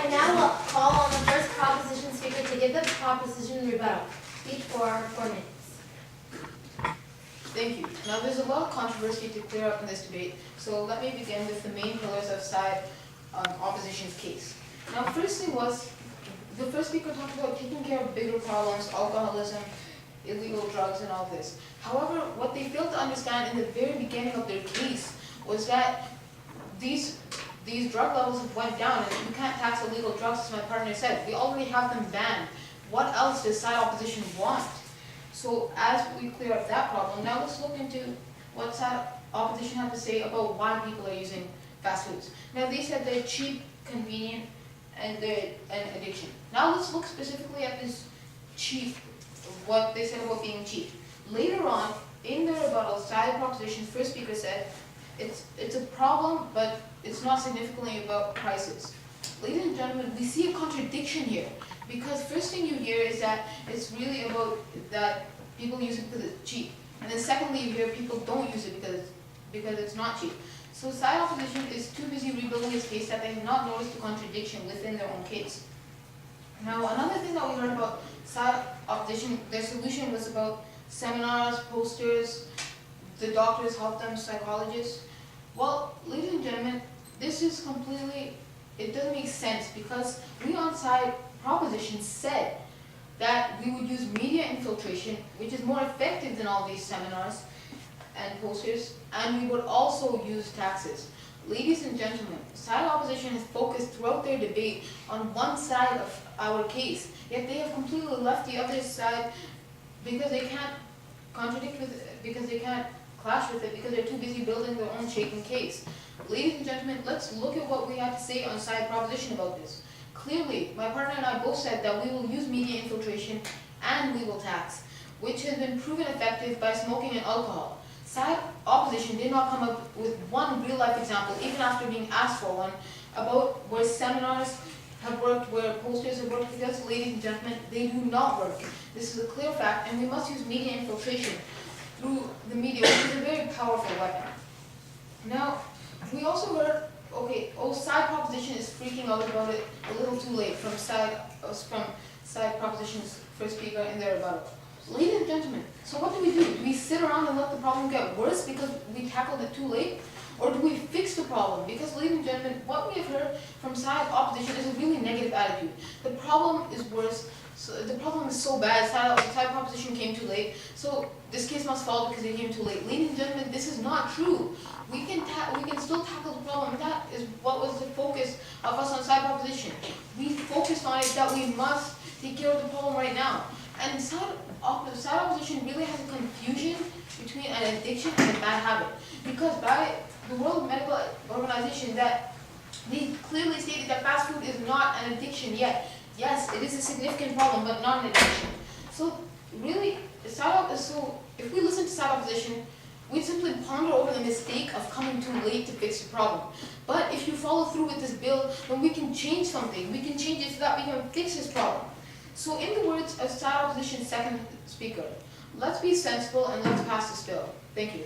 I now will call on the first proposition speaker to give the proposition rebuttal. Speech for 4 minutes. Thank you. Now there's a lot of controversy to clear up in this debate, so let me begin with the main pillars of side opposition's case. Now first thing was, the first speaker talked about taking care of bigger problems, alcoholism, illegal drugs and all this. However, what they failed to understand in the very beginning of their case was that these drug levels have went down and you can't tax illegal drugs, as my partner said. We already have them banned. What else does side opposition want? So as we clear up that problem, now let's look into what side opposition have to say about why people are using fast foods. Now they said they're cheap, convenient, and they're an addiction. Now let's look specifically at this cheap, what they said about being cheap. Later on, in the rebuttal, side proposition's first speaker said, it's a problem, but it's not significantly about prices. Ladies and gentlemen, we see a contradiction here, because first thing you hear is that it's really about that people use it because it's cheap, and then secondly you hear people don't use it because it's not cheap. So side opposition is too busy rebuilding its case that they have not noticed the contradiction within their own case. Now another thing that we heard about side opposition, their solution was about seminars, posters, the doctors help them, psychologists. Well, ladies and gentlemen, this is completely, it doesn't make sense, because we on side proposition said that we would use media infiltration, which is more effective than all these seminars and posters, and we would also use taxes. Ladies and gentlemen, side opposition has focused throughout their debate on one side of our case, yet they have completely left the other side because they can't contradict with it, because they can't clash with it, because they're too busy building their own shaken case. Ladies and gentlemen, let's look at what we have to say on side proposition about this. Clearly, my partner and I both said that we will use media infiltration and we will tax, which has been proven effective by smoking and alcohol. Side opposition did not come up with one real-life example, even after being asked for one, about where seminars have worked, where posters have worked, because, ladies and gentlemen, they do not work. This is a clear fact, and we must use media infiltration through the media, which is a very powerful weapon. Now, we also heard, side proposition is freaking out about it a little too late from side proposition's first speaker in their rebuttal. Ladies and gentlemen, so what do? Do we sit around and let the problem get worse because we tackled it too late? Or do we fix the problem? Because, ladies and gentlemen, what we have heard from side opposition is a really negative attitude. The problem is worse. So the problem is so bad, side proposition came too late, so this case must fall because it came too late. Ladies and gentlemen, this is not true. We can still tackle the problem. That is what was the focus of us on side proposition. We focused on it that we must take care of the problem right now. And side opposition really has a confusion between an addiction and a bad habit. Because by the World Medical Organization, that they clearly stated that fast food is not an addiction yet. Yes, it is a significant problem, but not an addiction. So really, if we listen to side opposition, we simply ponder over the mistake of coming too late to fix the problem. But if you follow through with this bill, then we can change something. We can change it so that we can fix this problem. So in the words of side opposition's second speaker, let's be sensible and let's pass this bill. Thank you.